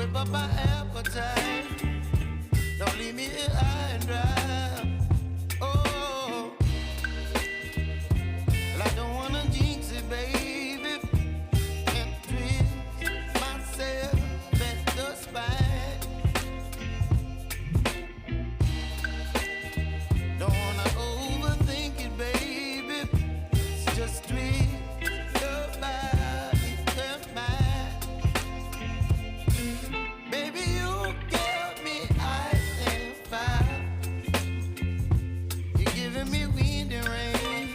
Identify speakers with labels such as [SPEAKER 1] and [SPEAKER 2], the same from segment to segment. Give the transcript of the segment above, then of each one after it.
[SPEAKER 1] whip up my appetite. Don't leave me here high and dry. Oh, well, I don't wanna jinx it, baby, and twist myself at the spine. Don't wanna overthink it, baby. It's just twist your body and mine. Baby, you give me ice and fire. You're giving me wind and rain.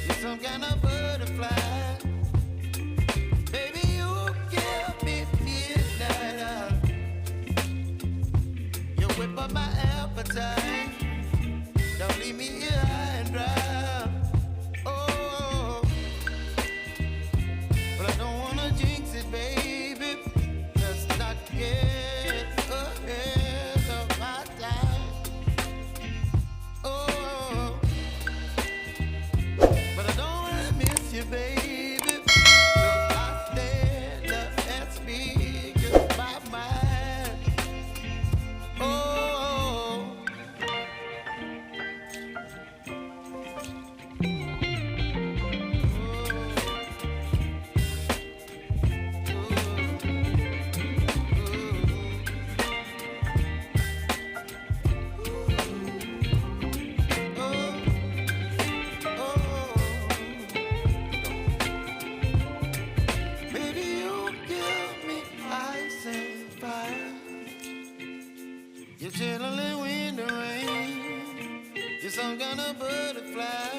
[SPEAKER 1] You're some kind of butterfly. Baby, you give me midnight oil. You whip up my appetite. Don't leave me here high and dry. Oh, but I don't wanna jinx it, baby. Let's not get ahead of my time. Oh, but I don't wanna miss you, baby. So I stand up and speak my mind. Oh. Baby, you give me ice and fire. You're chilling wind and rain. You're some kind of butterfly.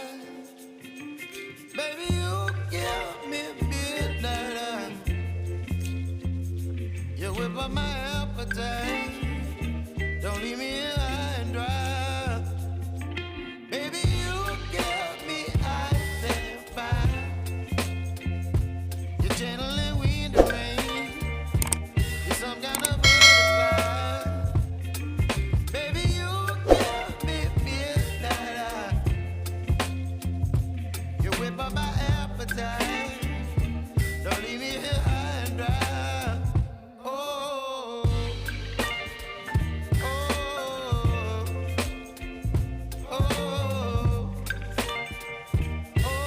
[SPEAKER 1] Baby, you give me midnight oil. You whip up my appetite. Don't leave me here high and dry. Baby, you give me ice and fire. You're channeling wind and rain. You're some kind of butterfly. Baby, you give me midnight oil. You whip up my appetite. Don't leave me here high and dry. Oh, oh, oh, oh,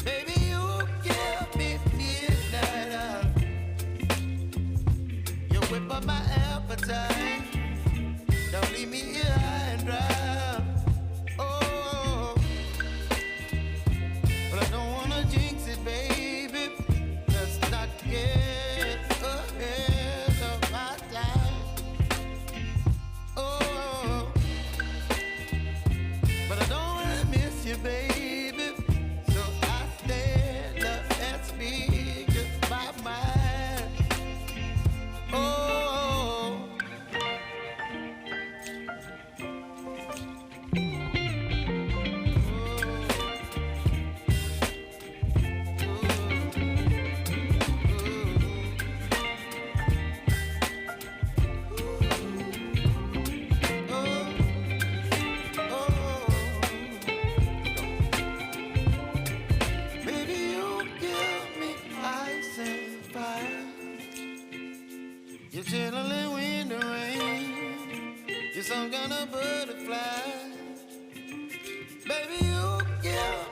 [SPEAKER 1] Baby, you give me midnight oil. You whip up my appetite. Don't leave me here high and dry. Oh, but I don't wanna jinx it, baby. Let's not get ahead of my time. Oh, but I don't wanna miss you, baby. So I stand up and speak my mind. Oh, baby, you give me ice and fire. You're chilling wind and rain. You're some kind of butterfly. Baby, you give